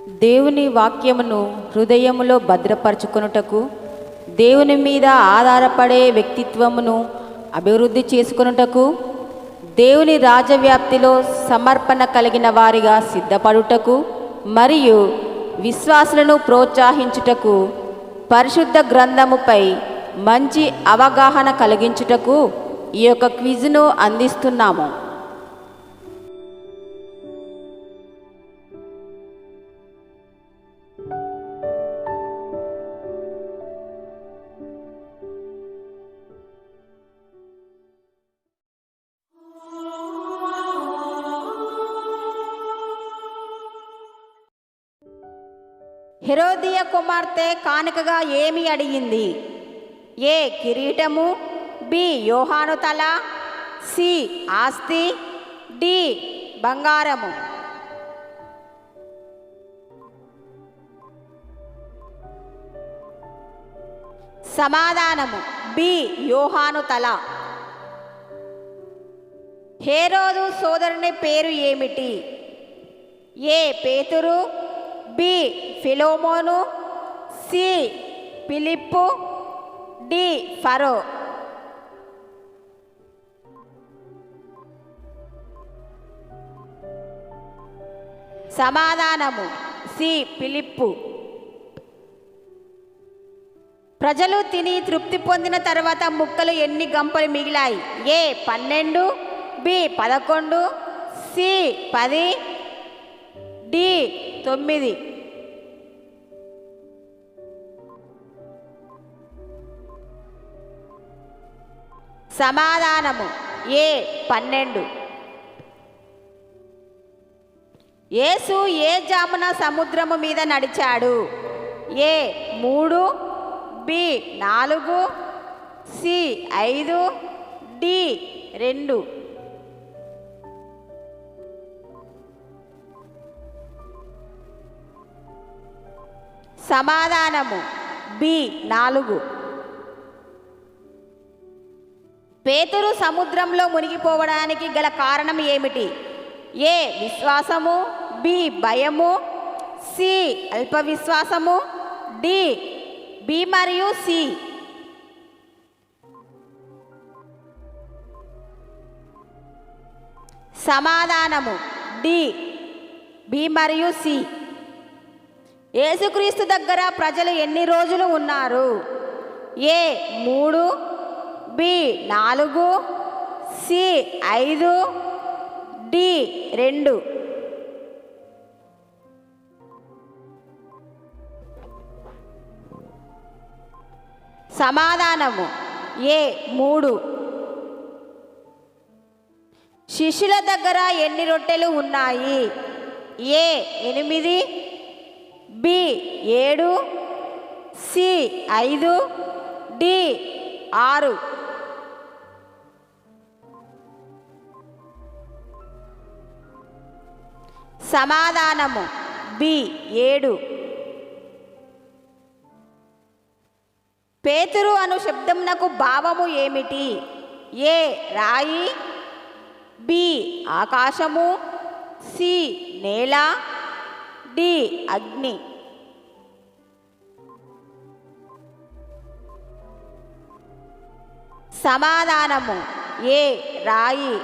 దేవుని వాక్యమును హృదయములో భద్రపరచుకొనుటకు, దేవుని మీద ఆధారపడే వ్యక్తిత్వమును అభివృద్ధి చేసుకొనుటకు, దేవుని రాజవ్యాప్తిలో సమర్పణ కలిగిన వారిగా సిద్ధపడుటకు మరియు విశ్వాసులను ప్రోత్సహించుటకు, పరిశుద్ధ గ్రంథముపై మంచి అవగాహన కలిగించుటకు ఈ యొక్క క్విజ్ను అందిస్తున్నాము. హెరోదియ కుమార్తె కానుకగా ఏమి అడిగింది? ఏ కిరీటము, బి యోహాను తల, సి ఆస్తి, డి బంగారము. సమాధానము బి యోహాను తల. హేరోదు సోదరుని పేరు ఏమిటి? ఏ పేతురు, బి ఫిలోమోను, సి ఫిలిప్పు, డి ఫరో. సమాధానము సి ఫిలిప్పు. ప్రజలు తిని తృప్తి పొందిన తర్వాత ముక్కలు ఎన్ని గంపలు మిగిలాయి? ఏ 12, బి 11, సి 10, డి 9. సమాధానము ఏ 12. యేసు ఏ జామున సముద్రము మీద నడిచాడు? ఏ 3, బి 4, సి 5, డి 2. సమాధానము బి 4. పేతురు సముద్రంలో మునిగిపోవడానికి గల కారణం ఏమిటి? ఏ విశ్వాసము, బి భయము, సి అల్ప విశ్వాసము, డి బి మరియు సి. సమాధానము డి బి మరియు సి. యేసుక్రీస్తు దగ్గర ప్రజలు ఎన్ని రోజులు ఉన్నారు? ఏ 3, బి 4, సి 5, డి 2. సమాధానము ఏ 3. శిష్యుల దగ్గర ఎన్ని రొట్టెలు ఉన్నాయి? ఏ 8, బి 7, సి 5, డి 6. సమాధానము బి 7. పేతురు అను శబ్దమునకు భావము ఏమిటి? ఏ రాయి, బి ఆకాశము, సి నేల, డి అగ్ని. సమాధానము ఏ రాయి.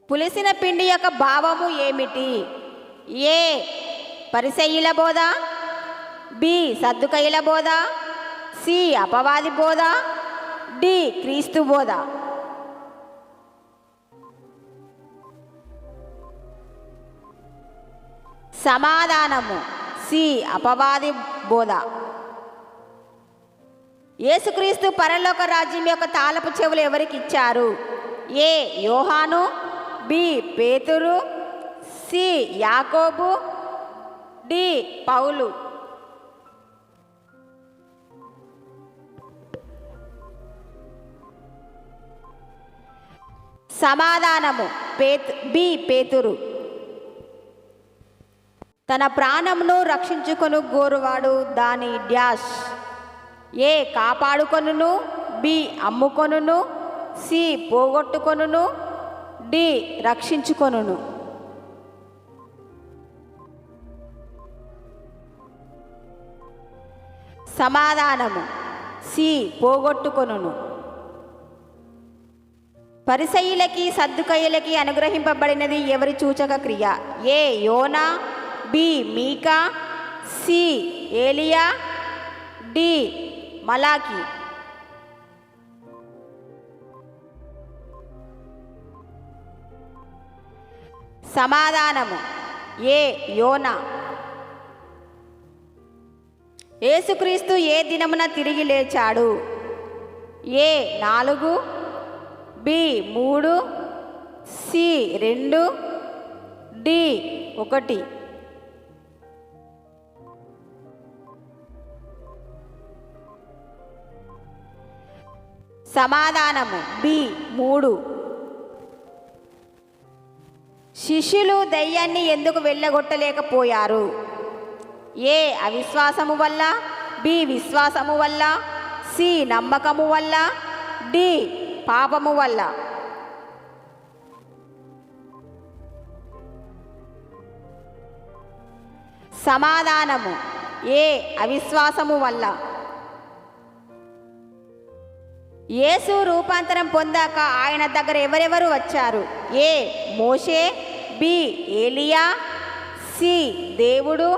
పులిసిన పిండి యొక్క భావము ఏమిటి? ఏ పరిసయ్యుల బోధ, బి సద్దుకయ్యుల బోధ, సి అపవాది బోధ, డి క్రీస్తు బోధ. సమాధానము సి అపవాది బోధ. యేసుక్రీస్తు పరలోక రాజ్యం యొక్క తాళపు చెవులు ఎవరికి ఇచ్చారు? ఏ యోహాను, బి పేతురు, సి యాకోబు, డి పౌలు. సమాధానము బి పేతురు. తన ప్రాణమును రక్షించుకొను గోరువాడు దాని డ్యాష్. ఏ కాపాడుకొనును, బి అమ్ముకొనును, సి పోగొట్టుకొనును, డి రక్షించుకొనును. సమాధానము సి పోగొట్టుకొనును. పరిసయ్యులకి సద్దుకయ్యులకి అనుగ్రహింపబడినది ఎవరి సూచక క్రియ? ఏ యోనా, బి మీకా, సి ఏలియా, డి మలాకి. సమాధానము ఏ యోనా. యేసుక్రీస్తు ఏ దినమున తిరిగి లేచాడు? ఏ 4, బి 3, సి 2, డి 1. సమాధానము బి 3. శిష్యులు దయ్యాన్ని ఎందుకు వెళ్ళగొట్టలేకపోయారు? ఏ అవిశ్వాసము వల్ల, బి విశ్వాసము వల్ల, సి నమ్మకము వల్ల, డి పాపము వల్ల. సమాధానము ఏ అవిశ్వాసము వల్ల. యేసు రూపాంతరం పొందాక ఆయన దగ్గర ఎవరెవరు వచ్చారు? ఏ మోషే, బి ఏలియా, సి దేవుడు,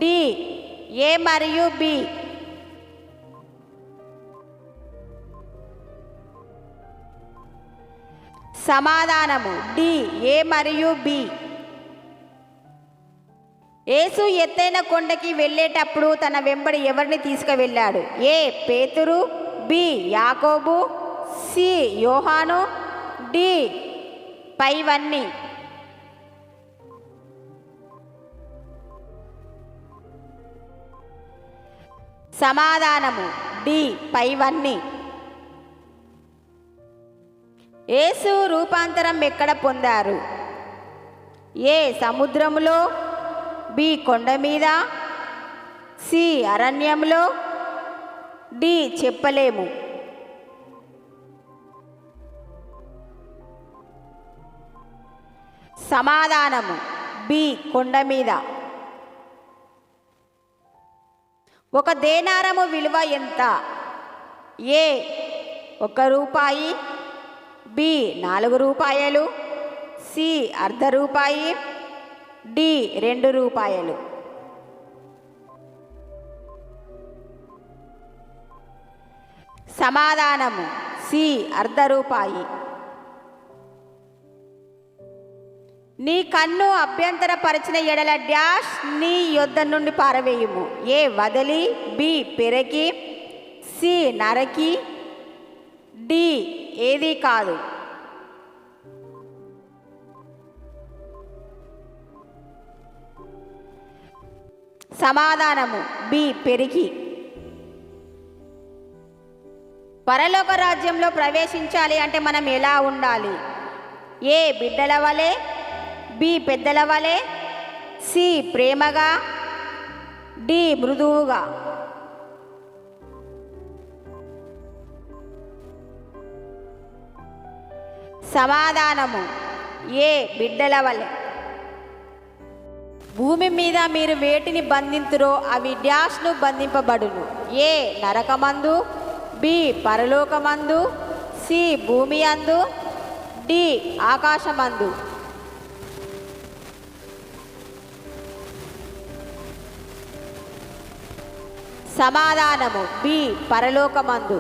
డి ఏ మరియు బి. సమాధానము డి ఏ మరియు బి. యేసు ఎత్తైన కొండకి వెళ్ళేటప్పుడు తన వెంబడి ఎవరిని తీసుకువెళ్ళాడు? ఏ పేతురు, బి యాకోబు, సి యోహాను, డి పైవన్నీ. సమాధానము డి పైవన్నీ. యేసు రూపాంతరం ఎక్కడ పొందారు? ఏ సముద్రములో, బి కొండ మీద, సి అరణ్యంలో, డి చెప్పలేము. సమాధానము బి కొండ మీద. ఒక దేనారము విలువ ఎంత? ఏ 1 రూపాయి, బి 4 రూపాయలు, సి అర్ధ రూపాయి, డి 2 రూపాయలు. సమాధానము సి అర్ధ రూపాయి. నీ కన్ను అభ్యంతరపరిచిన ఎడల డాష్ నీ యొద్ద నుండి పారవేయుము. ఏ వదిలి, బి పెరకి, సి నరకి, డి ఏది కాదు. సమాధానము బి పెరిగి. పరలోక రాజ్యంలో ప్రవేశించాలి అంటే మనం ఎలా ఉండాలి? ఏ బిడ్డల వలె, బి పెద్దల వలె, సి ప్రేమగా, డి మృదువుగా. సమాధానము ఏ బిడ్డల వలె. భూమి మీద మీరు వేటిని బంధింతురో అవి డాష్ను బంధింపబడును. ఏ నరకమందు, బి పరలోకమందు, సి భూమి అందు, డి ఆకాశమందు. సమాధానము బి పరలోకమందు.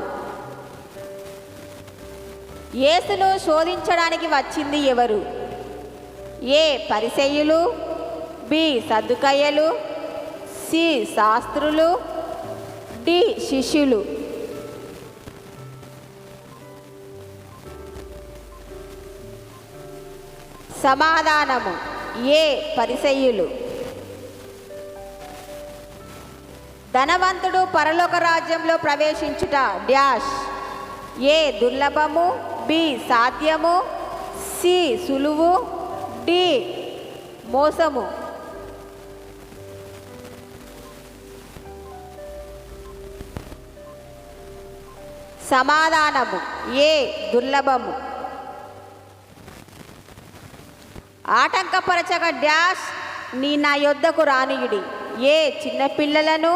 యేసును శోధించడానికి వచ్చింది ఎవరు? ఏ పరిసయ్యులు, బి సద్దుకయ్యులు, సి శాస్త్రులు, డి శిష్యులు. సమాధానము ఏ పరిసయ్యులు. ధనవంతుడు పరలోక రాజ్యంలో ప్రవేశించుట డాష్. ఏ దుర్లభము, బి సాధ్యము, సి సులువు, డి మోసము. సమాధానము ఏ దుర్లభము. ఆటంకపరచక డాష్ నీ నా యొద్దకు రానియుడి. ఏ చిన్నపిల్లలను,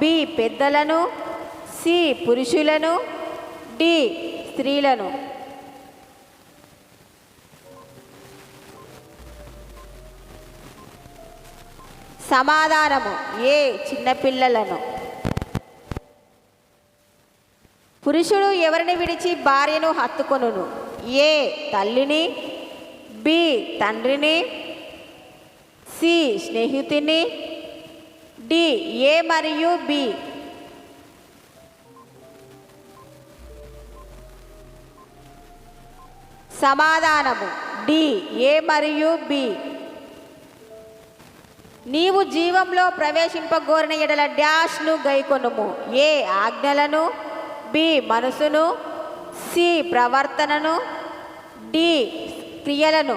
బి పెద్దలను, సి పురుషులను, డి స్త్రీలను. సమాధానము ఏ చిన్నపిల్లలను. పురుషుడు ఎవరిని విడిచి భార్యను హత్తుకొనును? ఏ తల్లిని, బి తండ్రిని, సి స్నేహితుని, డి ఏ మరియు బి. సమాధానము డి ఏ మరియు బి. నీవు జీవంలో ప్రవేశింపగోరిన ఎడల డాష్ను గైకొనుము. ఏ ఆజ్ఞలను, బి మనసును, సి ప్రవర్తనను, డి క్రియలను.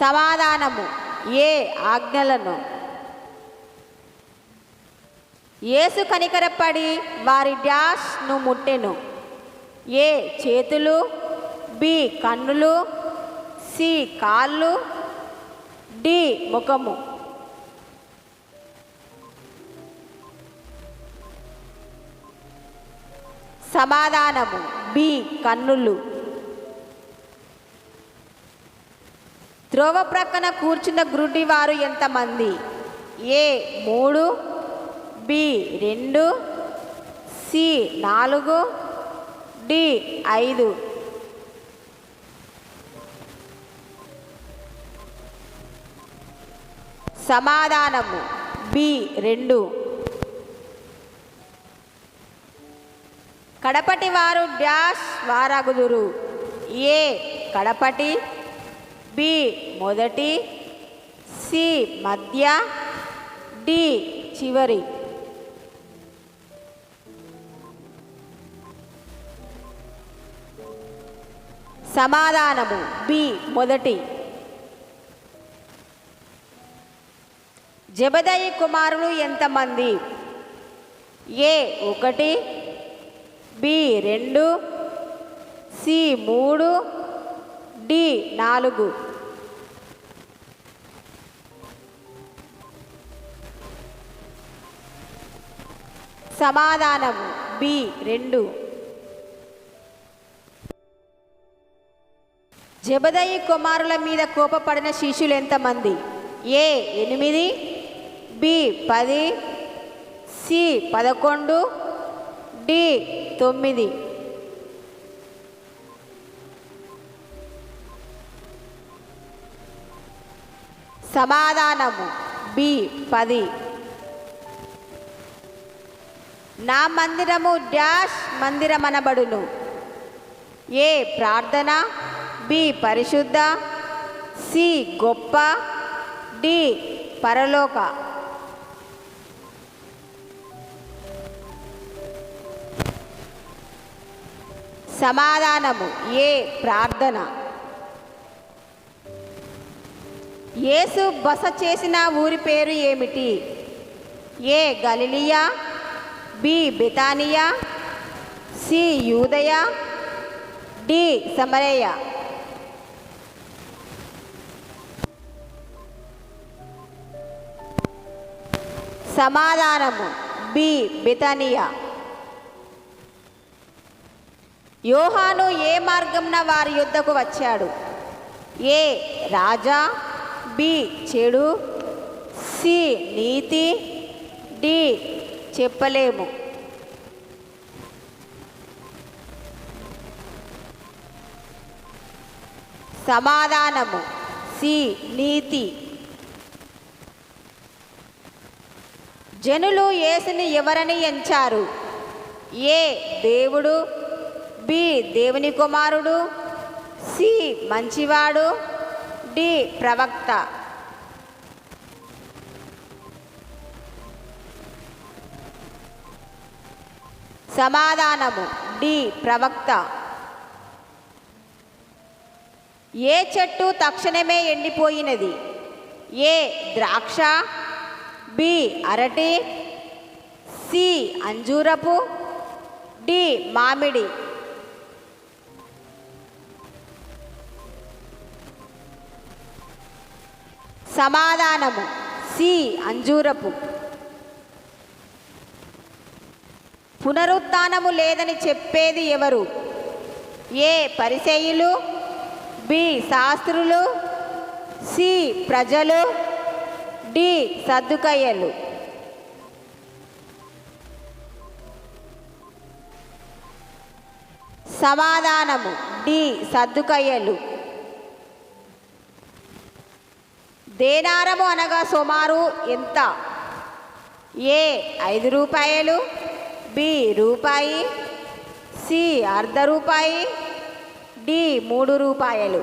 సమాధానము ఏ ఆజ్ఞలను. యేసు కనికరపడి వారి డాష్ను ముట్టెను. ఏ చేతులు, బి కన్నులు, సి కాళ్ళు, డి ముఖము. సమాధానము బి కన్నులు. త్రోవ ప్రక్కన కూర్చున్న గ్రుడ్డివారు ఎంతమంది? ఏ 3, బి 2, సి 4, డి 5. సమాధానము బి 2. కడపటి వారు డాష్ వారగుదురు. ఏ కడపటి, బి మొదటి, సి మధ్య, డి చివరి. సమాధానము బి మొదటి. జెబెదయి కుమారులు ఎంతమంది? ఏ 1, బి 2, సి 3, డి 4. సమాధానము బి 2. జెబెదయి కుమారుల మీద కోపపడిన శిష్యులు ఎంతమంది? ఏ 8, బి 10, సి 11, డి 9. సమాధానము బి 10. నా మందిరము డాష్ మందిరమనబడును. ఏ ప్రార్థన, బి పరిశుద్ధ, సి గొప్ప, డి పరలోక. సమాధానము ఏ ప్రార్థన. యేసు బస చేసిన ఊరి పేరు ఏమిటి? ఏ గలిలియా, బి బెతానియా, సి యూదయ, డి సమరయ. సమాధానము బి బెతానియా. యోహాను ఏ మార్గంన వారి యొద్దకు వచ్చాడు? ఏ రాజా, బి చెడు, సి నీతి, డి చెప్పలేము. సమాధానము సి నీతి. జనులు యేసుని ఎవరని ఎంచారు? ఏ దేవుడు, బి దేవుని కుమారుడు, సి మంచివాడు, డి ప్రవక్త. సమాధానము డి ప్రవక్త. ఏ చెట్టు తక్షణమే ఎండిపోయినది? ఏ ద్రాక్ష, బి అరటి, సి అంజూరపు, డి మామిడి. సమాధానము సి అంజూరపు. పునరుత్థానము లేదని చెప్పేది ఎవరు? ఏ పరిసయ్యులు, బి శాస్త్రులు, సి ప్రజలు, డి సద్దుకయ్యలు. సమాధానము డి సద్దుకయ్యలు. దేనారము అనగా సుమారు ఎంత? ఏ 5 రూపాయలు, బి రూపాయి, సి అర్ధ రూపాయి, డి 3 రూపాయలు.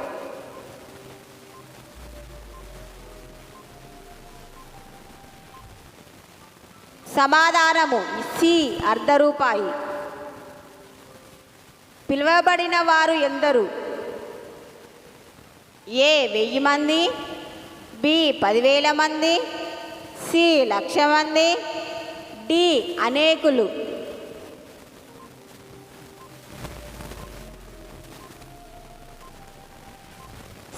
సమాధానము సి అర్ధ రూపాయి. పిలువబడిన వారు ఎందరు? ఏ 1000 మంది, బి 10,000 మంది, సి 1,00,000 మంది, డి అనేకులు.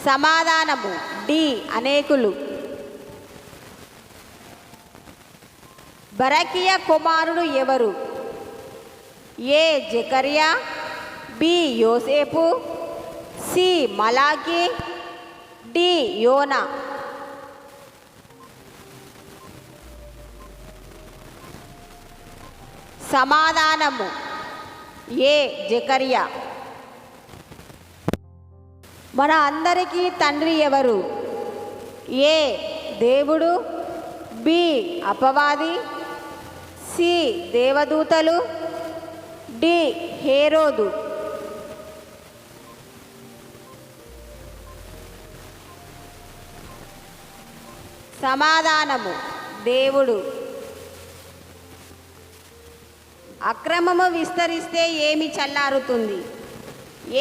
సమాధానము డి అనేకులు. బరకియా కుమారుడు ఎవరు? ఏ జకర్యా, బి యోసేపు, సి మలాకి, డి యోనా. సమాధానము ఏ జకర్యా. మన అందరికీ తండ్రి ఎవరు? ఏ దేవుడు, బి అపవాది, సి దేవదూతలు, డి హేరోదు. సమాధానము దేవుడు. అక్రమము విస్తరిస్తే ఏమి చల్లారుతుంది?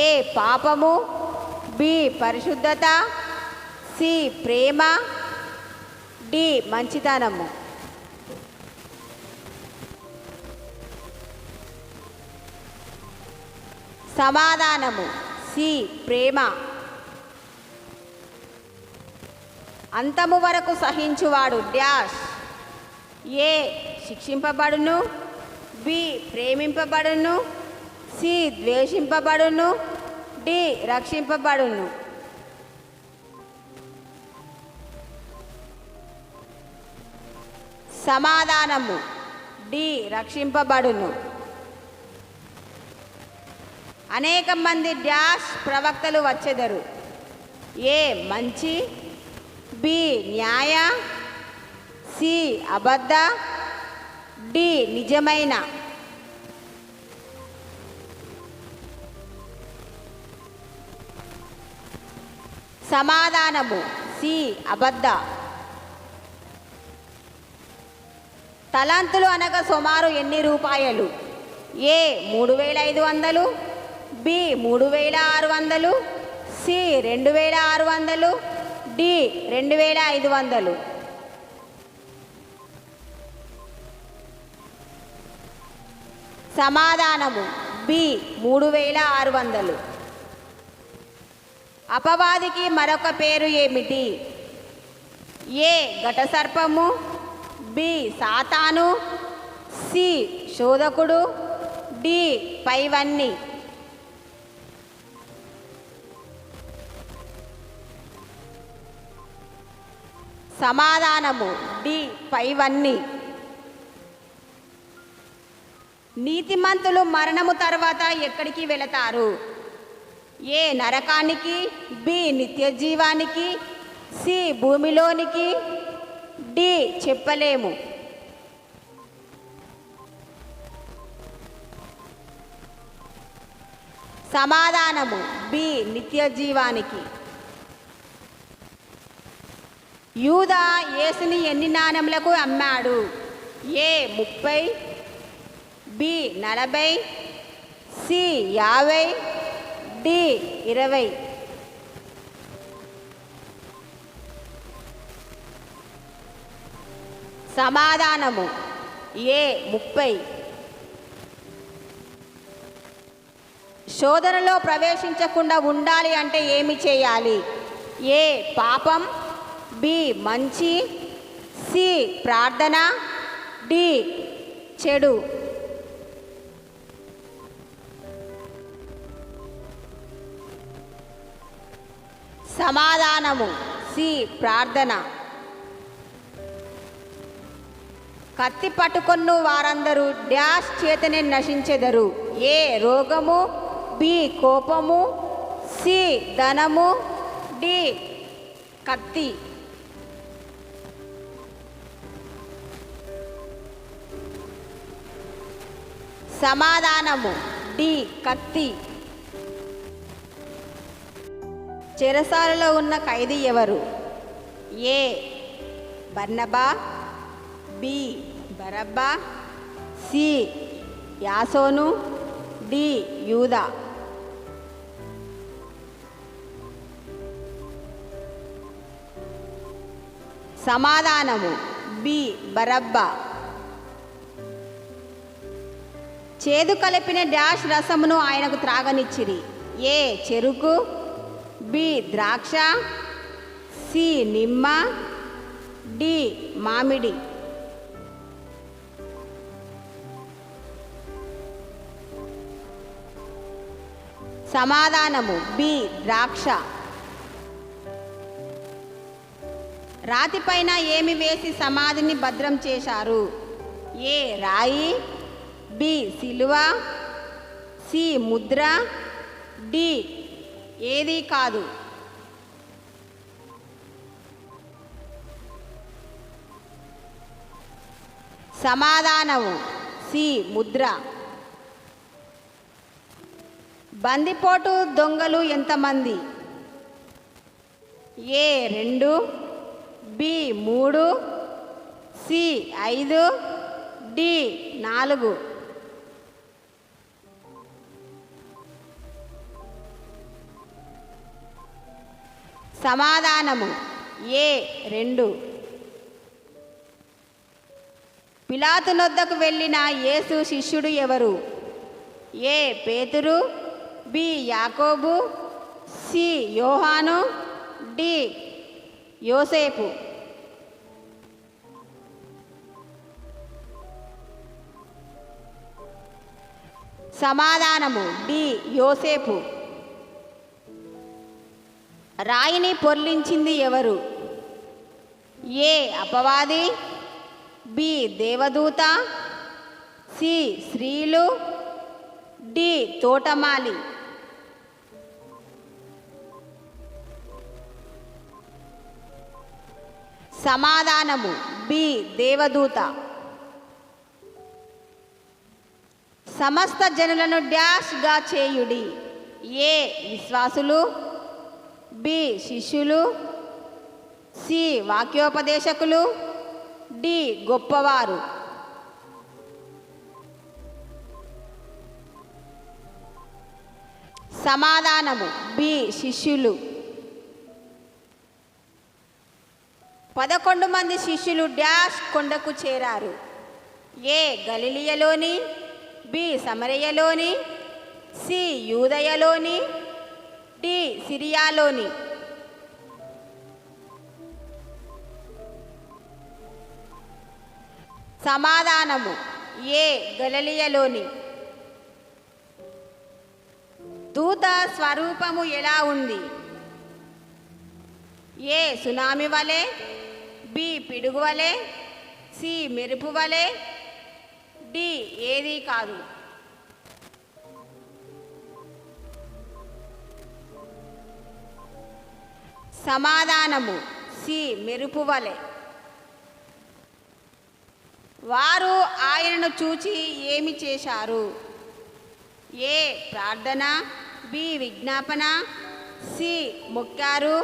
ఏ పాపము, బి పరిశుద్ధత, సి ప్రేమ, డి మంచితనము. సమాధానము సి ప్రేమ. అంతము వరకు సహించువాడు డ్యాష్. ఏ శిక్షింపబడును, బి ప్రేమింపబడును, సి ద్వేషింపబడును, డి రక్షింపబడును. సమాధానము డి రక్షింపబడును. అనేక మంది డ్యాష్ ప్రవక్తలు వచ్చెదరు. ఏ మంచి, బి న్యాయ, సి అబద్ధ, డి నిజమైన. సమాధానము సి అబద్ధ. తలాంతులు అనగా సుమారు ఎన్ని రూపాయలు? ఏ 3,500, బి 3,600, సి 2,600, డి 2,500. సమాధానము బి 3,600. అపవాదికి మరొక పేరు ఏమిటి? ఏ ఘటసర్పము, బి సాతాను, సి శోధకుడు, డి పైవన్నీ. సమాధానము డి పైవన్నీ. నీతిమంతులు మరణము తర్వాత ఎక్కడికి వెళతారు? ఏ నరకానికి, బి నిత్య జీవానికి, సి భూమిలోనికి, డి చెప్పలేము. సమాధానము బి నిత్య జీవానికి. యూదా యేసుని ఎన్ని నాణెములకు అమ్మాడు? ఏ 30, బి 40, సి 50, డి 20. సమాధానము ఏ 30. శోధనలో ప్రవేశించకుండా ఉండాలి అంటే ఏమి చేయాలి? ఏ పాపం, బి మంచి, సి ప్రార్థన, డి చెడు. సమాధానము సి ప్రార్థన. కత్తి పట్టుకొన్ను వారందరూ డాష్ చేతనే నశించెదరు. ఏ రోగము, బి కోపము, సి ధనము, డి కత్తి. సమాధానము డి కత్తి. చెరసాలలో ఉన్న ఖైదీ ఎవరు? ఏ బర్నబా, బి బరబ్బా, సి యాసోను, డి యూదా. సమాధానము బి బరబ్బా. చేదు కలిపిన డాష్ రసమును ఆయనకు త్రాగనిచ్చిరి. ఏ చెరుకు, బి ద్రాక్ష, సి నిమ్మ, డి మామిడి. సమాధానము బి ద్రాక్ష. రాతిపైన ఏమి వేసి సమాధిని భద్రం చేశారు? ఏ రాయి, బి సిలువ, సి ముద్ర, డి ఏది కాదు. సమాధానము సి ముద్ర. బందిపోటు దొంగలు ఎంతమంది? ఏ 2, బి 3, సి 5, డి 4. సమాధానము ఏ 2. పిలాతు నొద్దకు వెళ్ళిన యేసు శిష్యుడు ఎవరు? ఏ పేతురు, బి యాకోబు, సి యోహాను, డి యోసేపు. సమాధానము డి యోసేపు. రాయిని పొర్లించింది ఎవరు? ఏ అపవాది, బి దేవదూత, సి స్త్రీలు, డి తోటమాలి. సమాధానము బి దేవదూత. సమస్త జనులను డాష్గా చేయుడి. ఏ విశ్వాసులు, బి శిష్యులు, సి వాక్యోపదేశకులు, డి గొప్పవారు. సమాధానము బి శిష్యులు. 11 మంది శిష్యులు డాష్ కొండకు చేరారు. ఏ గలిలియలోని, బి సమరయలోని, సి యూదయలోని, డి సిరియాలోని. సమాధానము ఏ గలిలియలోని. దూత స్వరూపము ఎలా ఉంది? ఏ సునామీ వలె, బి పిడుగు వలె, సి మెరుపు వలె, డి ఏది కాదు. సమాధానము సి మెరుపు వలె. వారు ఆయనను చూచి ఏమి చేశారు? ఏ ప్రార్థన, బి విజ్ఞాపన, సి మొక్కారు,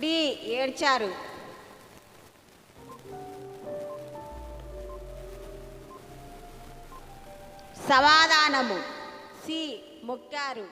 డి ఏడ్చారు. సమాధానము సి మొక్కారు.